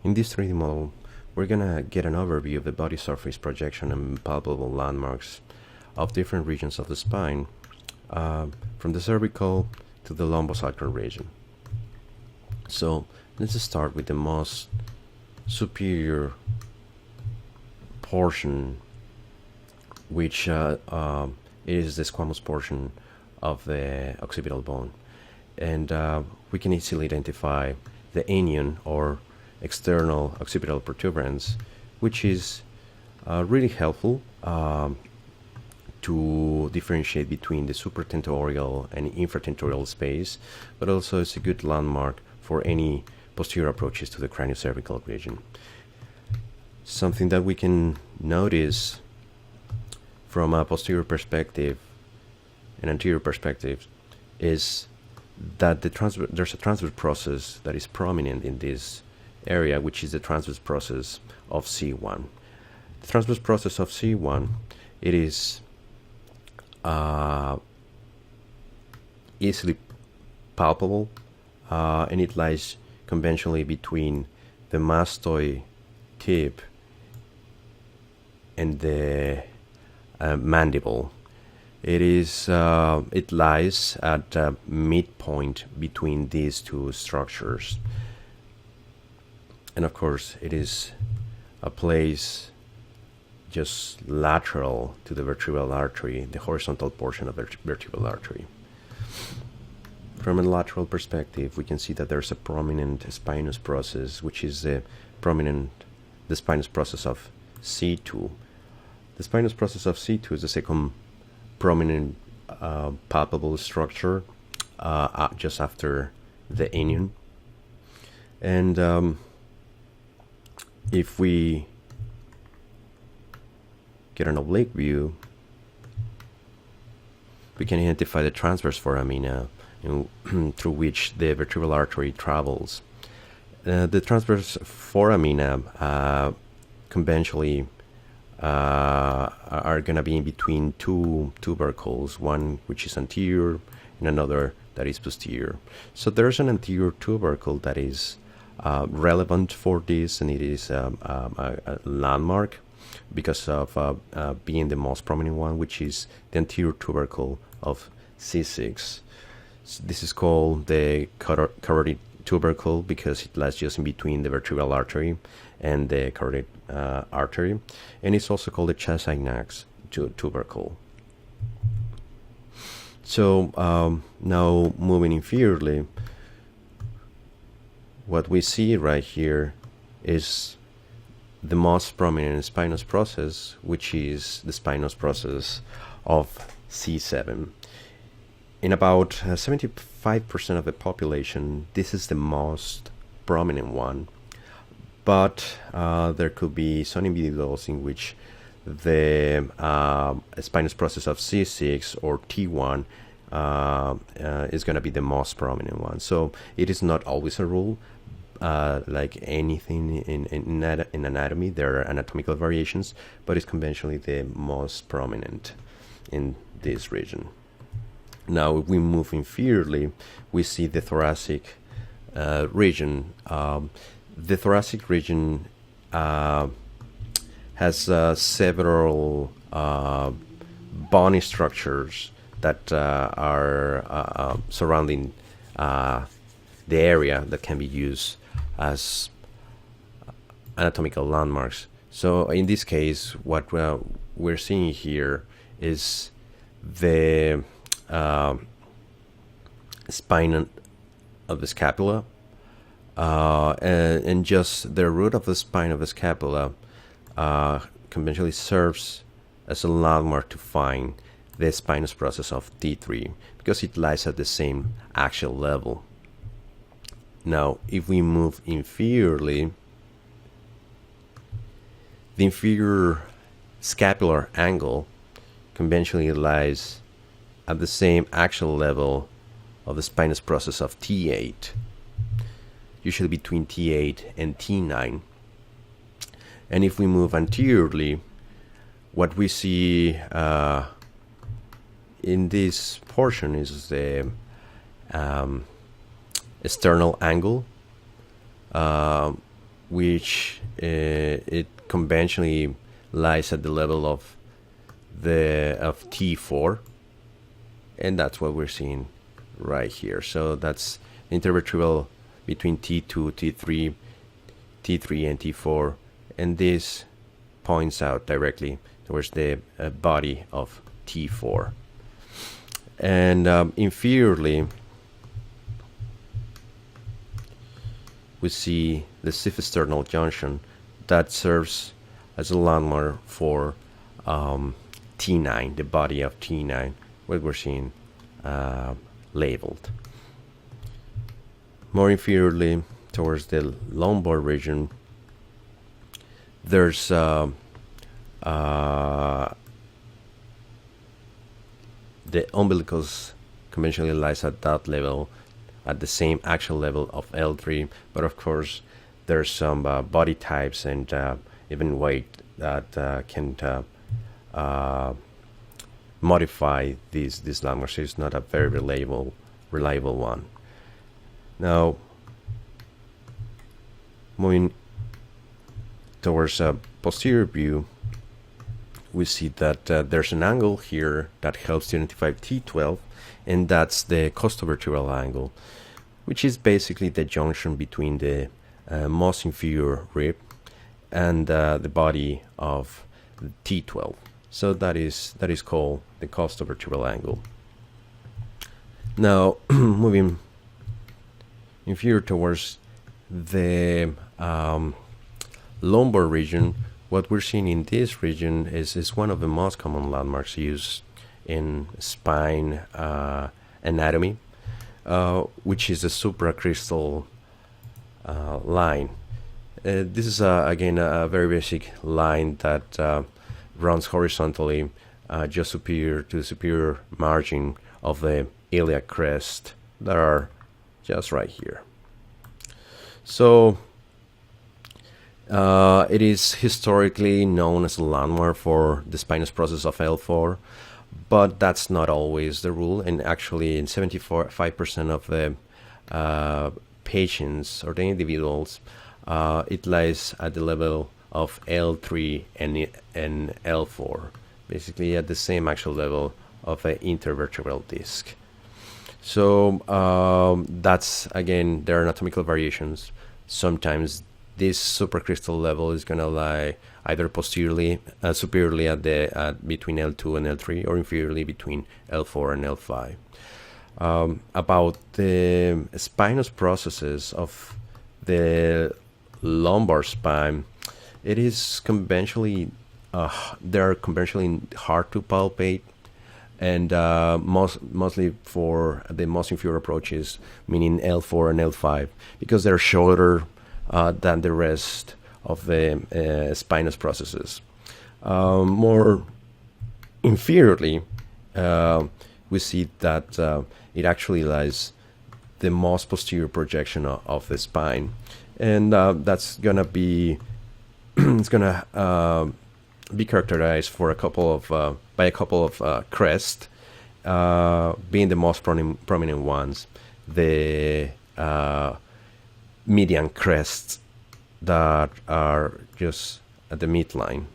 In this 3D model, we're gonna get an overview of the body surface projection and palpable landmarks of different regions of the spine, from the cervical to the lumbosacral region. So let's start with the most superior portion, which is the squamous portion of the occipital bone. And we can easily identify the anion or external occipital protuberance, which is really helpful to differentiate between the supratentorial and infratentorial space, but also it's a good landmark for any posterior approaches to the craniocervical region. Something that we can notice from a posterior perspective and anterior perspective is that there's a transverse process that is prominent in this area, which is the transverse process of C1. The transverse process of C1, it is easily palpable, and it lies conventionally between the mastoid tip and the mandible. It lies at a midpoint between these two structures, and of course it is a place just lateral to the vertebral artery, the horizontal portion of the vertebral artery. From a lateral perspective, we can see that there's a prominent spinous process, which is the spinous process of C2. The spinous process of C2 is the second prominent palpable structure just after the anion. And if we get an oblique view, we can identify the transverse foramina through which the vertebral artery travels. The transverse foramina conventionally are going to be in between two tubercles, one which is anterior and another that is posterior. So there's an anterior tubercle that is relevant for this, and it is a landmark because of being the most prominent one, which is the anterior tubercle of C6. So this is called the carotid tubercle because it lies just in between the vertebral artery and the carotid artery, and it's also called the Chassagnac's tubercle. So now moving inferiorly, what we see right here is the most prominent spinous process, which is the spinous process of C7. In about 75% of the population, this is the most prominent one, but there could be some individuals in which the spinous process of C6 or T1 is going to be the most prominent one. So it is not always a rule. Like anything in anatomy, there are anatomical variations, but it's conventionally the most prominent in this region. Now, if we move inferiorly, we see the thoracic region. The thoracic region has several bony structures that are surrounding the area that can be used as anatomical landmarks. So in this case, what we're seeing here is the spine of the scapula, and just the root of the spine of the scapula conventionally serves as a landmark to find the spinous process of T3 because it lies at the same axial level. Now, if we move inferiorly, the inferior scapular angle conventionally lies at the same axial level of the spinous process of T8, usually between T8 and T9. And if we move anteriorly, what we see in this portion is the external angle which it conventionally lies at the level of T4, and that's what we're seeing right here. So that's intervertebral between T2, T3, T3, and T4, and this points out directly towards the body of T4. And inferiorly, we see the ciphisternal junction that serves as a landmark for T9, the body of T9, what we're seeing labeled. More inferiorly, towards the lumbar region, there's the umbilicus conventionally lies at that level, at the same actual level of L3, but of course there's some body types and even weight that can modify this landmark, so it's not a very reliable one. Now, moving towards a posterior view, we see that there's an angle here that helps to identify T12, and that's the costovertebral angle, which is basically the junction between the most inferior rib and the body of T12. So that is called the costovertebral angle. Now, moving inferior towards the lumbar region, what we're seeing in this region is one of the most common landmarks used in spine anatomy, which is the supracrystal line. This is again a very basic line that runs horizontally just superior to the superior margin of the iliac crest that are just right here. So it is historically known as a landmark for the spinous process of L4, but that's not always the rule, and actually in 75% of the patients or the individuals, it lies at the level of L3 and L4, basically at the same actual level of an intervertebral disc. So that's, again, there are anatomical variations. Sometimes this supracrystal level is going to lie either posteriorly, superiorly at between L2 and L3, or inferiorly between L4 and L5. About the spinous processes of the lumbar spine, it is conventionally they're conventionally hard to palpate, and mostly for the most inferior approaches, meaning L4 and L5, because they're shorter than the rest of the spinous processes. More inferiorly, we see that it actually lies the most posterior projection of the spine, and that's gonna be it's gonna be characterized for by a couple of crests, being the most prominent ones, the median crests that are just at the midline.